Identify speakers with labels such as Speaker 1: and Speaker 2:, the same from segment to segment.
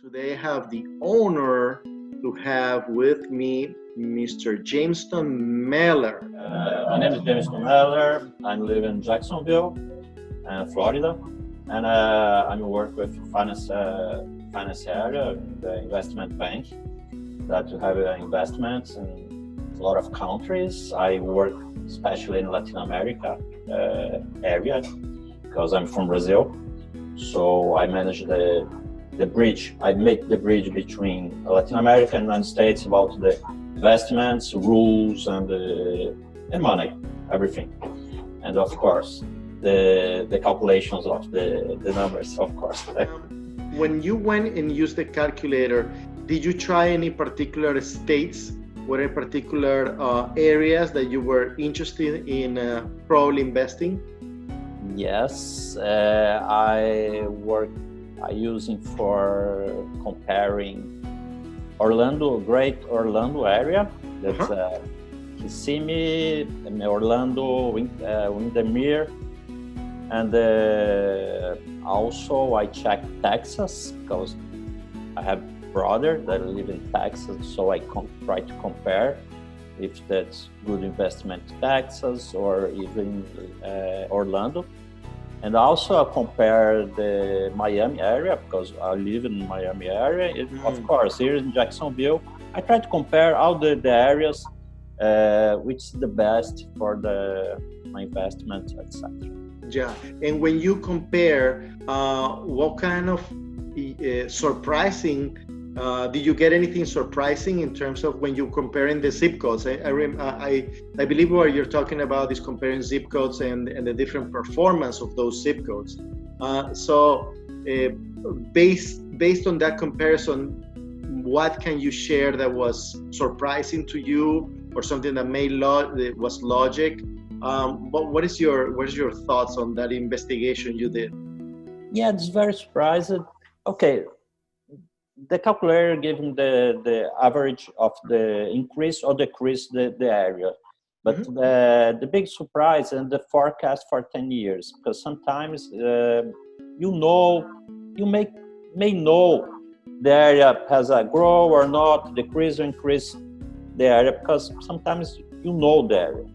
Speaker 1: Today I have the honor to have with me Mr. Jameston Meller.
Speaker 2: My name is Jameston Meller. I live in Jacksonville, Florida, and I work with finance area, the investment bank that have investments in a lot of countries. I work especially in Latin America area because I'm from Brazil. So I manage the bridge. I make the bridge between Latin America and United States about the investments, rules, and money, everything. And of course, the calculations of the numbers, of course.
Speaker 1: When you went and used the calculator, did you try any particular states or any particular areas that you were interested in probably investing?
Speaker 2: Yes, I using for comparing Great Orlando area. That's Kissimmee, Orlando, Windermere, and also I checked Texas because I have brother that live in Texas, so I try to compare if that's good investment Texas or even Orlando. And also I compare the Miami area because I live in Miami area. Of course, here in Jacksonville, I try to compare all the areas, which is the best for my investment, etc.
Speaker 1: Yeah, and when you compare, what kind of surprising, did you get anything surprising in terms of when you're comparing the zip codes? I believe what you're talking about is comparing zip codes and the different performance of those zip codes. So based on that comparison, what can you share that was surprising to you or something that was logic? What is your thoughts on that investigation you did?
Speaker 2: Yeah, it's very surprising. Okay. The calculator gave him the average of the increase or decrease the area. But the big surprise and the forecast for 10 years, because sometimes you may know the area has a grow or not, decrease or increase the area, because sometimes you know the area,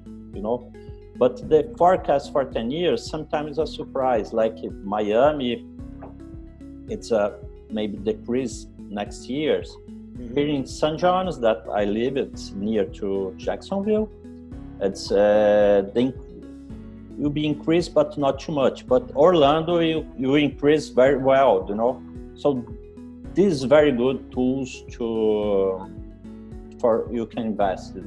Speaker 2: But the forecast for 10 years sometimes a surprise, like Miami, it's a maybe decrease next years. Here in St. John's that I live, it's near to Jacksonville. It's will be increased, but not too much. But Orlando, you increase very well, So this is very good tools for you can invest,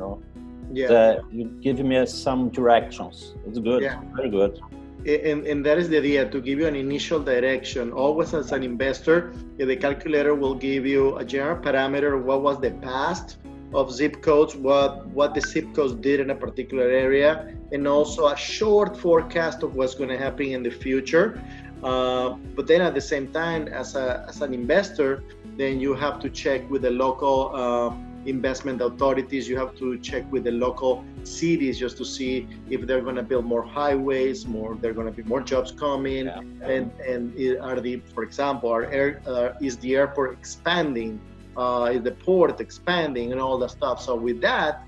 Speaker 1: Yeah.
Speaker 2: You give me some directions. It's good, very good.
Speaker 1: And that is the idea, to give you an initial direction. Always as an investor, the calculator will give you a general parameter of what was the past of zip codes, what the zip codes did in a particular area, and also a short forecast of what's going to happen in the future. But then at the same time, as an investor, then you have to check with the local investment authorities. You have to check with the local cities just to see if they're going to build more highways, there are going to be more jobs coming, and for example, is the airport expanding, is the port expanding, and all that stuff. So with that,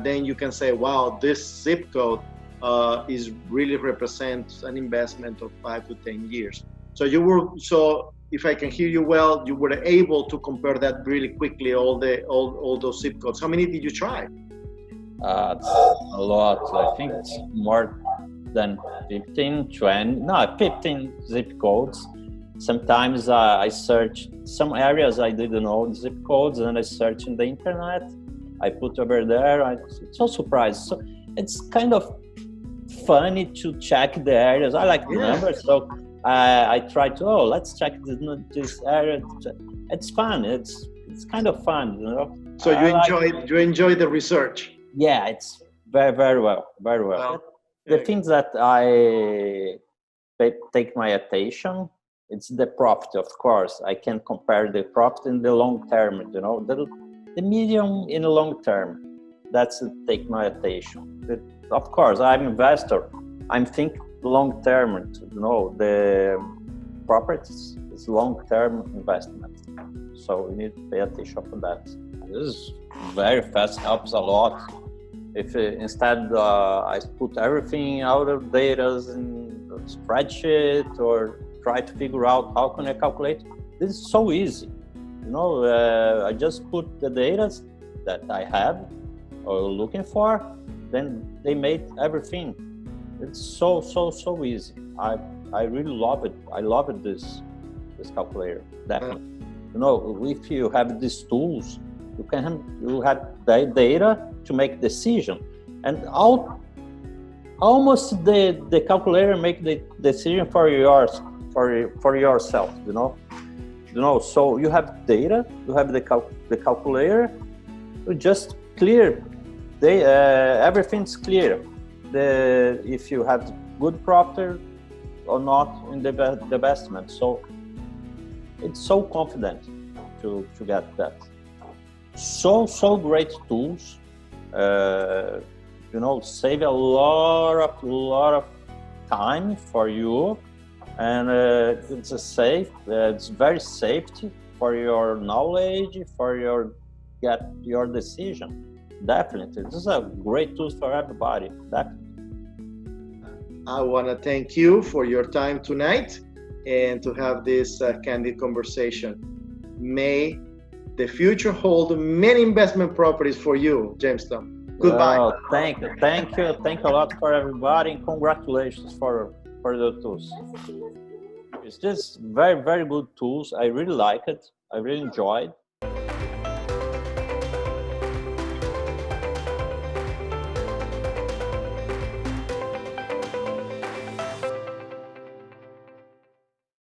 Speaker 1: then you can say, wow, this zip code is really represents an investment of 5 to 10 years. So if I can hear you well, you were able to compare that really quickly, all those zip codes. How many did you try?
Speaker 2: It's a lot. I think it's more than 15 zip codes. Sometimes I search some areas I didn't know the zip codes, and I search in the internet. I put over there. It's so surprised. So it's kind of funny to check the areas. I like the numbers, so I try to let's check this area. It's fun. It's kind of fun,
Speaker 1: So you enjoy the research.
Speaker 2: Yeah, it's very well. The things that I take my attention, it's the profit, of course. I can compare the profit in the long term, the medium in the long term. That's take my attention. Of course, I'm an investor. I'm thinking long term, the properties is long term investment. So you need to pay attention to that. This is very fast, helps a lot. If instead I put everything out of data in a spreadsheet or try to figure out how can I calculate, this is so easy. I just put the data that I have or looking for, then they made everything. It's so easy. I really love it. I love it, this calculator, definitely. If you have these tools, you have the data to make decision, and almost the calculator make the decision for yourself. So you have data, you have the calculator, you just clear. Everything's clear. If you have good profit or not in the investment. So it's so confident to get that. So great tools. Save a lot of time for you, and it's very safety for your knowledge, for your decision. Definitely, this is a great tool for everybody. Definitely.
Speaker 1: I want to thank you for your time tonight and to have this candid conversation. May the future hold many investment properties for you, Jameston. Goodbye.
Speaker 2: Oh, thank you a lot for everybody, and congratulations for the tools. It's just very good tools. I really like it. I really enjoyed.